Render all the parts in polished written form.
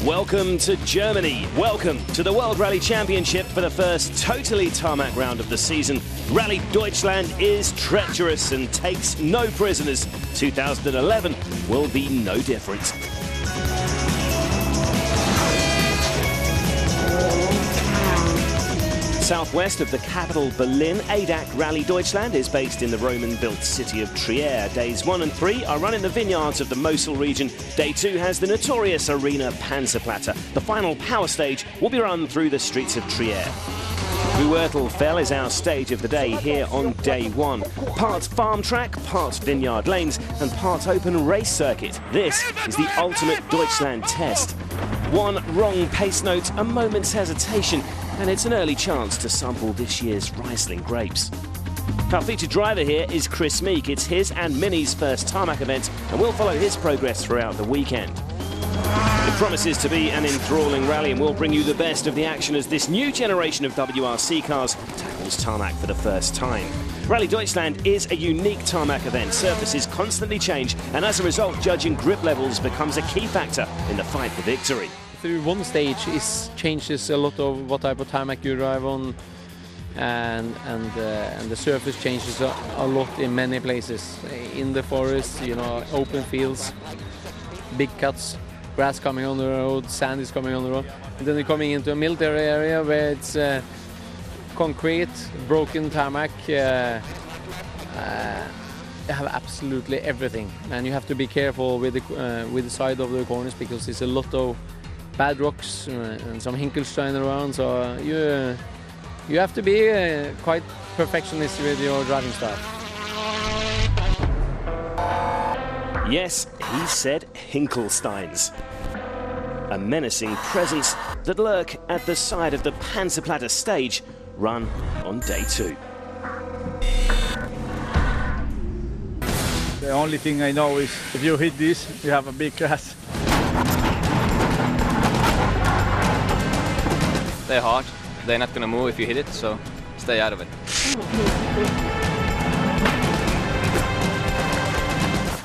Welcome to Germany. Welcome to the World Rally Championship for the first totally tarmac round of the season. Rally Deutschland is treacherous and takes no prisoners. 2011 will be no different. Southwest of the capital Berlin, ADAC Rally Deutschland is based in the Roman-built city of Trier. Days 1 and 3 are run in the vineyards of the Mosel region. Day 2 has the notorious arena Panzerplatte. The final power stage will be run through the streets of Trier. Buertelfell is our stage of the day here on day 1. Part farm track, part vineyard lanes and part open race circuit. This is the ultimate Deutschland test. One wrong pace note, a moment's hesitation, and it's an early chance to sample this year's Riesling grapes. Our featured driver here is Chris Meek. It's his and Mini's first tarmac event, and we'll follow his progress throughout the weekend. It promises to be an enthralling rally, and we'll bring you the best of the action as this new generation of WRC cars tackles tarmac for the first time. Rally Deutschland is a unique tarmac event. Surfaces constantly change, and as a result, judging grip levels becomes a key factor in the fight for victory. Through one stage, it changes a lot of what type of tarmac you drive on, and the surface changes a lot in many places. In the forest, you know, open fields, big cuts, grass coming on the road, sand is coming on the road. And then you're coming into a military area where it's concrete, broken tarmac. You have absolutely everything, and you have to be careful with the side of the corners because there's a lot of bad rocks and some Hinkelstein around. So you have to be quite perfectionist with your driving style. Yes, he said Hinkelsteins. A menacing presence that lurk at the side of the Panzerplatte stage, run on day 2. The only thing I know is if you hit this, you have a big crash. They're hard. They're not going to move if you hit it, so stay out of it.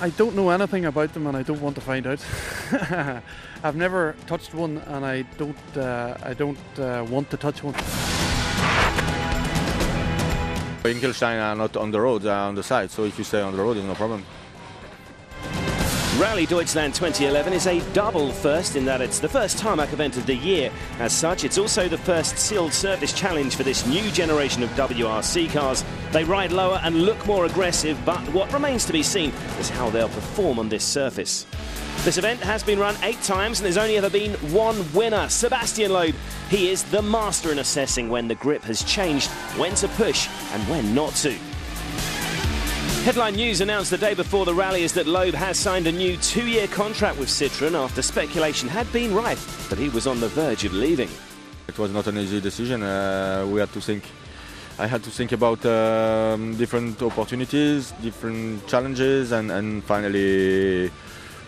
I don't know anything about them, and I don't want to find out. I've never touched one, and I don't want to touch one. Hinkelstein are not on the road, they are on the side, so if you stay on the road, there's no problem. Rally Deutschland 2011 is a double first in that it's the first tarmac event of the year. As such, it's also the first sealed surface challenge for this new generation of WRC cars. They ride lower and look more aggressive, but what remains to be seen is how they'll perform on this surface. This event has been run 8 times and there's only ever been one winner, Sebastian Loeb. He is the master in assessing when the grip has changed, when to push and when not to. Headline news announced the day before the rally is that Loeb has signed a new 2-year contract with Citroën after speculation had been rife that he was on the verge of leaving. It was not an easy decision. I had to think about different opportunities, different challenges, and finally,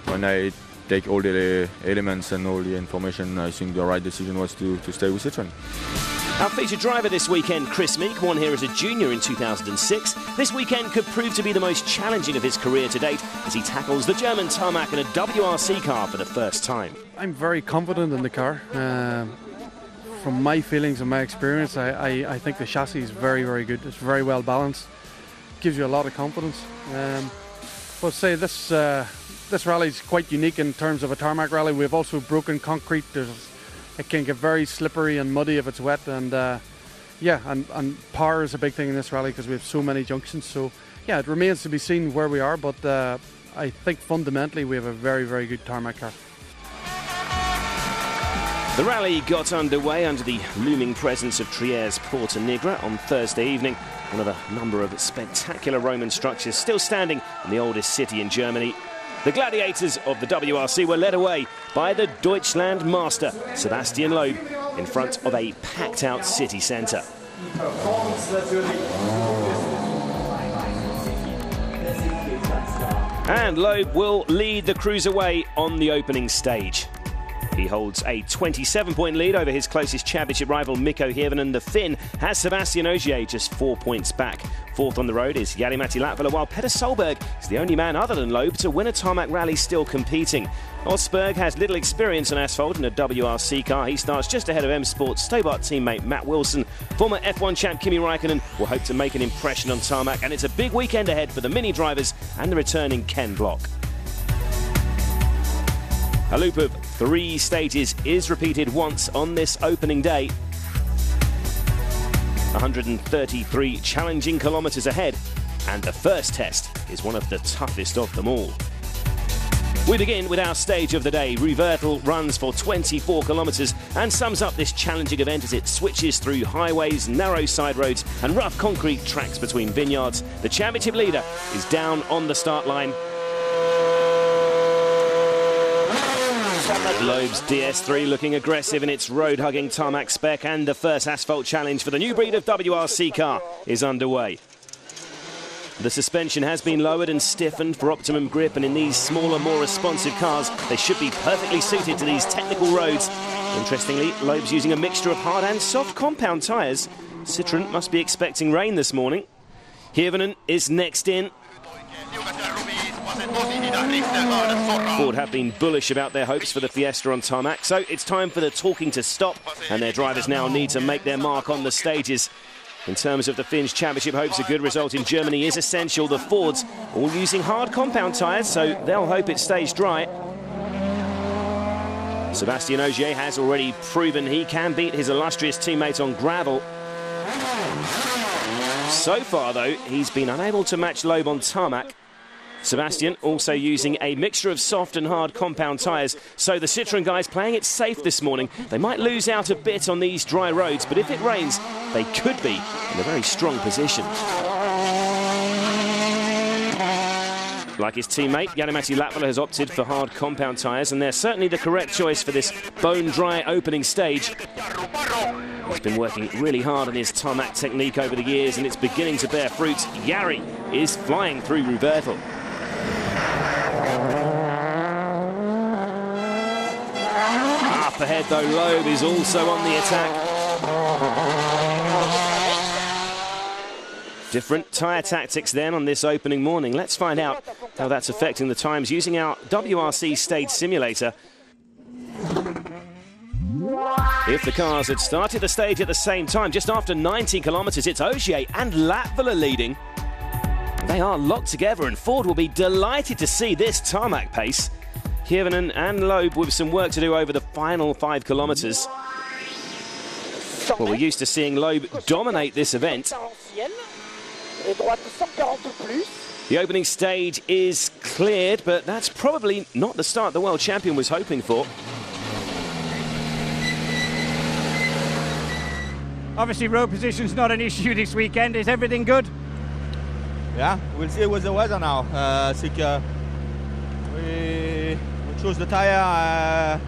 when I take all the elements and all the information, I think the right decision was to stay with Citroën. Our featured driver this weekend, Chris Meek, won here as a junior in 2006. This weekend could prove to be the most challenging of his career to date as he tackles the German tarmac in a WRC car for the first time. I'm very confident in the car. From my feelings and my experience, I think the chassis is very, very good. It's very well balanced. Gives you a lot of confidence. But say this rally is quite unique in terms of a tarmac rally. We've also broken concrete. It can get very slippery and muddy if it's wet, and power is a big thing in this rally because we have so many junctions. So yeah, it remains to be seen where we are, but I think fundamentally we have a very, very good tarmac car. The rally got underway under the looming presence of Trier's Porta Nigra on Thursday evening, one of a number of spectacular Roman structures still standing in the oldest city in Germany. The gladiators of the WRC were led away by the Deutschland master, Sebastian Loeb, in front of a packed-out city centre. And Loeb will lead the crews away on the opening stage. He holds a 27-point lead over his closest championship rival Mikko Hirvonen. The Finn has Sebastian Ogier just 4 points back. Fourth on the road is Jari-Matti Latvala, while Petter Solberg is the only man other than Loeb to win a tarmac rally still competing. Osberg has little experience on asphalt in a WRC car. He starts just ahead of M Sport's Stobart teammate Matt Wilson. Former F1 champ Kimi Raikkonen will hope to make an impression on tarmac, and it's a big weekend ahead for the Mini drivers and the returning Ken Block. A loop of 3 stages is repeated once on this opening day. 133 challenging kilometres ahead, and the first test is one of the toughest of them all. We begin with our stage of the day. Ruvertel runs for 24 kilometres and sums up this challenging event as it switches through highways, narrow side roads and rough concrete tracks between vineyards. The championship leader is down on the start line. Loeb's DS3 looking aggressive in its road-hugging tarmac spec, and the first asphalt challenge for the new breed of WRC car is underway. The suspension has been lowered and stiffened for optimum grip, and in these smaller, more responsive cars, they should be perfectly suited to these technical roads. Interestingly, Loeb's using a mixture of hard and soft compound tyres. Citroën must be expecting rain this morning. Hirvonen is next in. Ford have been bullish about their hopes for the Fiesta on tarmac, so it's time for the talking to stop, and their drivers now need to make their mark on the stages. In terms of the Finns Championship hopes, a good result in Germany is essential. The Fords all using hard compound tyres, so they'll hope it stays dry. Sebastian Ogier has already proven he can beat his illustrious teammate on gravel. So far, though, he's been unable to match Loeb on tarmac. Sebastian also using a mixture of soft and hard compound tyres, so the Citroën guys playing it safe this morning. They might lose out a bit on these dry roads, but if it rains, they could be in a very strong position. Like his teammate, Jari-Matti Latvala has opted for hard compound tyres, and they're certainly the correct choice for this bone-dry opening stage. He's been working really hard on his tarmac technique over the years, and it's beginning to bear fruit. Jari is flying through Ruvertel. Up ahead, though, Loeb is also on the attack. Different tyre tactics then on this opening morning. Let's find out how that's affecting the times using our WRC stage simulator. If the cars had started the stage at the same time, just after 90 kilometres, it's Ogier and Latvala leading. They are locked together, and Ford will be delighted to see this tarmac pace. Hirvonen and Loeb with some work to do over the final 5 kilometres. Well, we're used to seeing Loeb dominate this event. The opening stage is cleared, but that's probably not the start the world champion was hoping for. Obviously, road position's not an issue this weekend. Is everything good? Yeah, we'll see with the weather now. I think we chose the tyre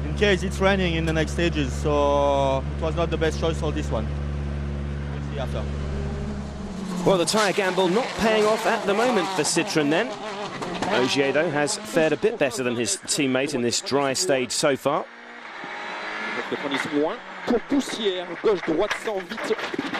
in case it's raining in the next stages, so it was not the best choice for this one. We'll see after. Well, the tyre gamble not paying off at the moment for Citroën then. Ogier, though, has fared a bit better than his teammate in this dry stage so far.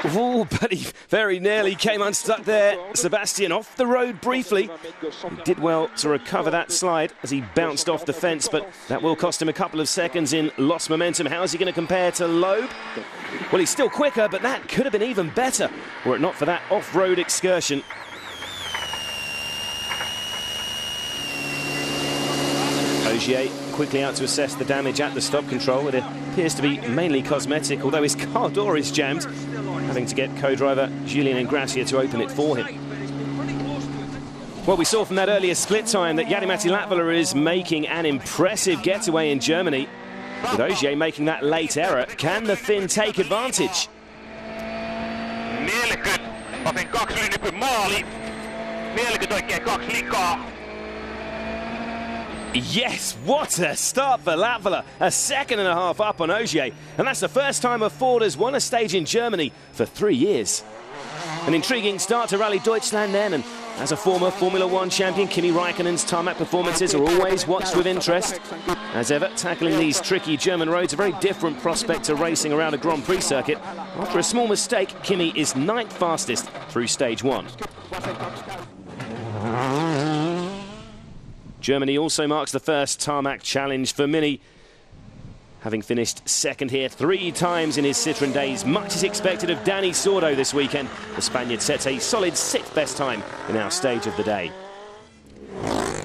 Oh, but he very nearly came unstuck there. Sebastian off the road briefly. He did well to recover that slide as he bounced off the fence, but that will cost him a couple of seconds in lost momentum. How is he going to compare to Loeb? Well, he's still quicker, but that could have been even better were it not for that off-road excursion. Ogier quickly out to assess the damage at the stop control. It appears to be mainly cosmetic, although his car door is jammed, having to get co-driver Julien Ingrassia to open it for him. Well, we saw from that earlier split time that Jari-Matti Latvala is making an impressive getaway in Germany. With Ogier making that late error, can the Finn take advantage? 40, otin 2 nypyn maali. 40 oikein 2 likaa. Yes, what a start for Latvala. A second and a half up on Ogier. And that's the first time a Ford has won a stage in Germany for 3 years. An intriguing start to Rally Deutschland then, and As a former Formula One champion, Kimi Raikkonen's tarmac performances are always watched with interest. As ever, tackling these tricky German roads, a very different prospect to racing around a Grand Prix circuit. After a small mistake, Kimi is 9th fastest through stage 1. Germany also marks the first tarmac challenge for Mini. Having finished second here 3 times in his Citroën days, much is expected of Dani Sordo this weekend. The Spaniard sets a solid 6th best time in our stage of the day.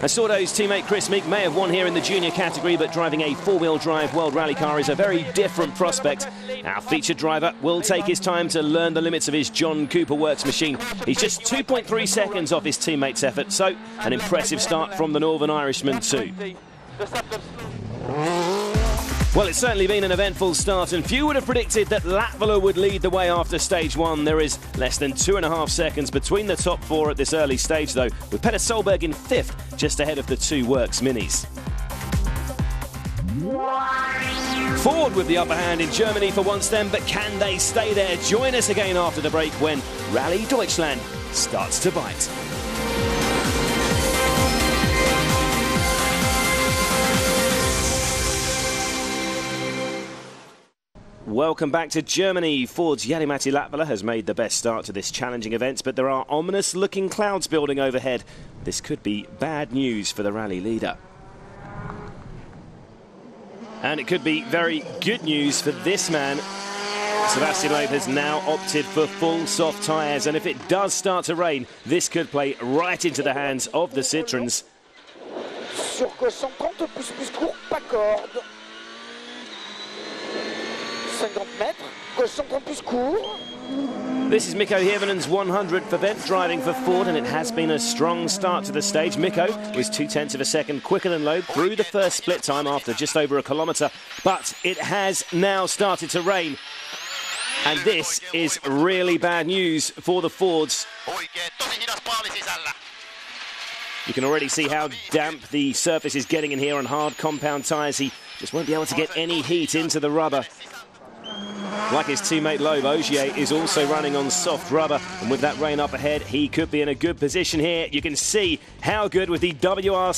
Sordo's teammate Chris Meek may have won here in the junior category, but driving a 4-wheel drive World Rally car is a very different prospect. Our featured driver will take his time to learn the limits of his John Cooper Works machine. He's just 2.3 seconds off his teammate's effort, so an impressive start from the Northern Irishman too. Well, it's certainly been an eventful start, and few would have predicted that Latvala would lead the way after stage 1. There is less than 2.5 seconds between the top 4 at this early stage, though, with Petter Solberg in 5th, just ahead of the 2 Works Minis. Ford with the upper hand in Germany for once then, but can they stay there? Join us again after the break when Rally Deutschland starts to bite. Welcome back to Germany. Ford's Jari-Matti Latvala has made the best start to this challenging event, but there are ominous-looking clouds building overhead. This could be bad news for the rally leader. And it could be very good news for this man. Sebastian Loeb has now opted for full soft tyres, and if it does start to rain, this could play right into the hands of the Citroëns. Sur gauche 130 plus court, pas corde. 50 mètres, gauche 130 plus court. This is Mikko Hirvonen's 100th event driving for Ford, and it has been a strong start to the stage. Mikko was 0.2 of a second quicker than Loeb through the first split time after just over a kilometre, but it has now started to rain. And this is really bad news for the Fords. You can already see how damp the surface is getting in here on hard compound tyres. He just won't be able to get any heat into the rubber. Like his teammate Loeb, Ogier is also running on soft rubber, and with that rain up ahead, he could be in a good position here. You can see how good with the WRC